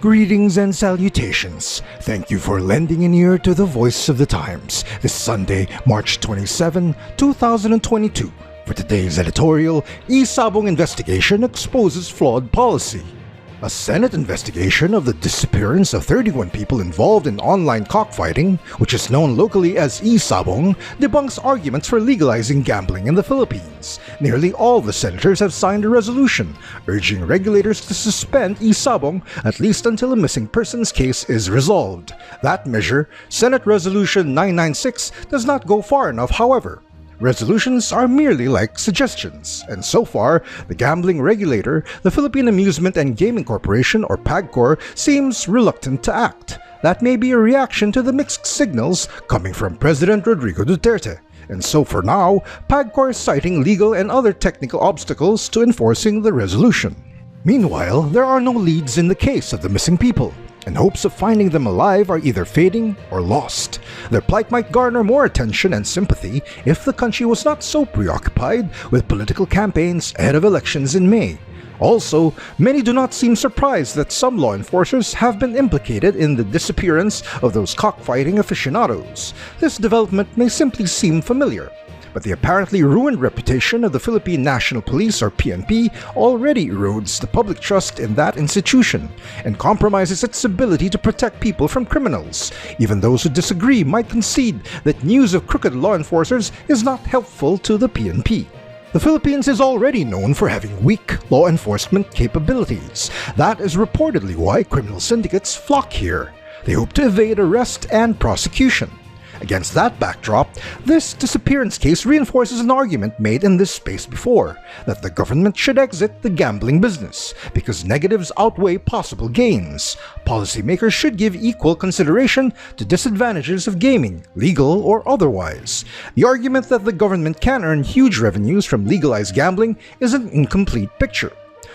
Greetings and salutations. Thank you for lending an ear to the Voice of the Times this Sunday, March 27, 2022. For today's editorial, E-sabong investigation exposes flawed policy. A Senate investigation of the disappearance of 31 people involved in online cockfighting, which is known locally as E-sabong, debunks arguments for legalizing gambling in the Philippines. Nearly all the senators have signed a resolution urging regulators to suspend E-sabong at least until a missing persons case is resolved. That measure, Senate Resolution 996, does not go far enough, however. Resolutions are merely like suggestions, and so far, the gambling regulator, the Philippine Amusement and Gaming Corporation or PAGCOR, seems reluctant to act. That may be a reaction to the mixed signals coming from President Rodrigo Duterte. And so for now, PAGCOR is citing legal and other technical obstacles to enforcing the resolution. Meanwhile, there are no leads in the case of the missing people, and hopes of finding them alive are either fading or lost. Their plight might garner more attention and sympathy if the country was not so preoccupied with political campaigns ahead of elections in May. Also, many do not seem surprised that some law enforcers have been implicated in the disappearance of those cockfighting aficionados. This development may simply seem familiar, but the apparently ruined reputation of the Philippine National Police or PNP already erodes the public trust in that institution and compromises its ability to protect people from criminals. Even those who disagree might concede that news of crooked law enforcers is not helpful to the PNP. The Philippines is already known for having weak law enforcement capabilities. That is reportedly why criminal syndicates flock here. They hope to evade arrest and prosecution. Against that backdrop, this disappearance case reinforces an argument made in this space before, that the government should exit the gambling business, because negatives outweigh possible gains. Policymakers should give equal consideration to disadvantages of gaming, legal or otherwise. The argument that the government can earn huge revenues from legalized gambling is an incomplete picture.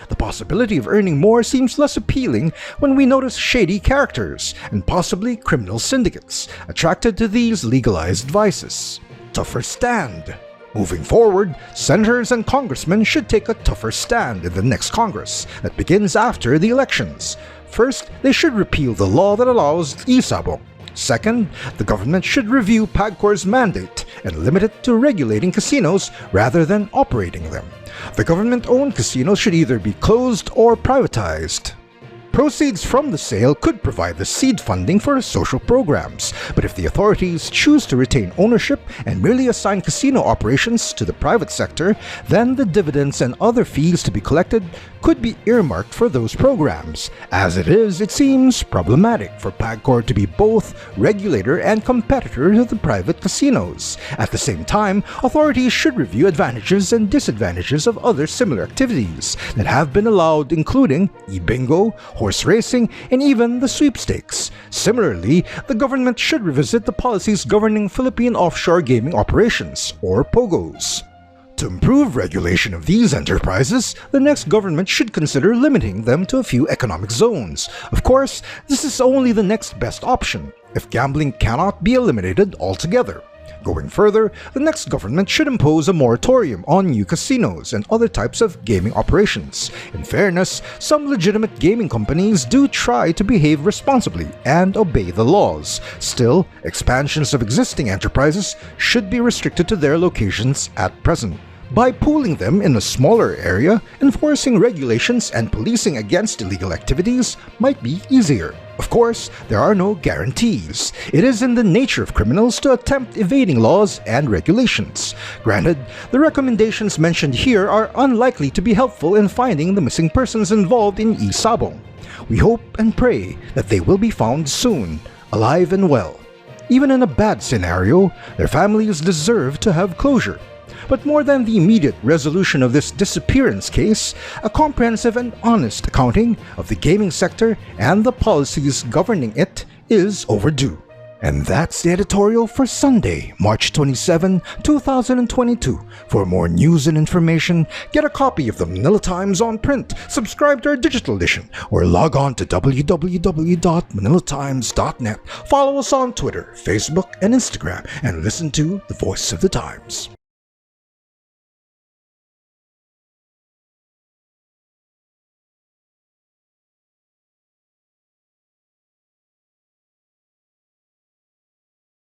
The possibility of earning more seems less appealing when we notice shady characters and possibly criminal syndicates attracted to these legalized vices. Tougher stand. Moving forward, senators and congressmen should take a tougher stand in the next Congress that begins after the elections. First, they should repeal the law that allows E-sabong. Second, the government should review PAGCOR's mandate and limit it to regulating casinos rather than operating them. The government-owned casinos should either be closed or privatized. Proceeds from the sale could provide the seed funding for social programs, but if the authorities choose to retain ownership and merely assign casino operations to the private sector, then the dividends and other fees to be collected could be earmarked for those programs. As it is, it seems problematic for PAGCOR to be both regulator and competitor to the private casinos. At the same time, authorities should review advantages and disadvantages of other similar activities that have been allowed, including e-bingo, horse racing, and even the sweepstakes. Similarly, the government should revisit the policies governing Philippine offshore gaming operations, or POGOs. To improve regulation of these enterprises, the next government should consider limiting them to a few economic zones. Of course, this is only the next best option, if gambling cannot be eliminated altogether. Going further, the next government should impose a moratorium on new casinos and other types of gaming operations. In fairness, some legitimate gaming companies do try to behave responsibly and obey the laws. Still, expansions of existing enterprises should be restricted to their locations at present. By pooling them in a smaller area, enforcing regulations and policing against illegal activities might be easier. Of course, there are no guarantees. It is in the nature of criminals to attempt evading laws and regulations. Granted, the recommendations mentioned here are unlikely to be helpful in finding the missing persons involved in E-sabong. We hope and pray that they will be found soon, alive and well. Even in a bad scenario, their families deserve to have closure. But more than the immediate resolution of this disappearance case, a comprehensive and honest accounting of the gaming sector and the policies governing it is overdue. And that's the editorial for Sunday, March 27, 2022. For more news and information, get a copy of the Manila Times on print, subscribe to our digital edition, or log on to www.manilatimes.net. Follow us on Twitter, Facebook, and Instagram, and listen to The Voice of the Times.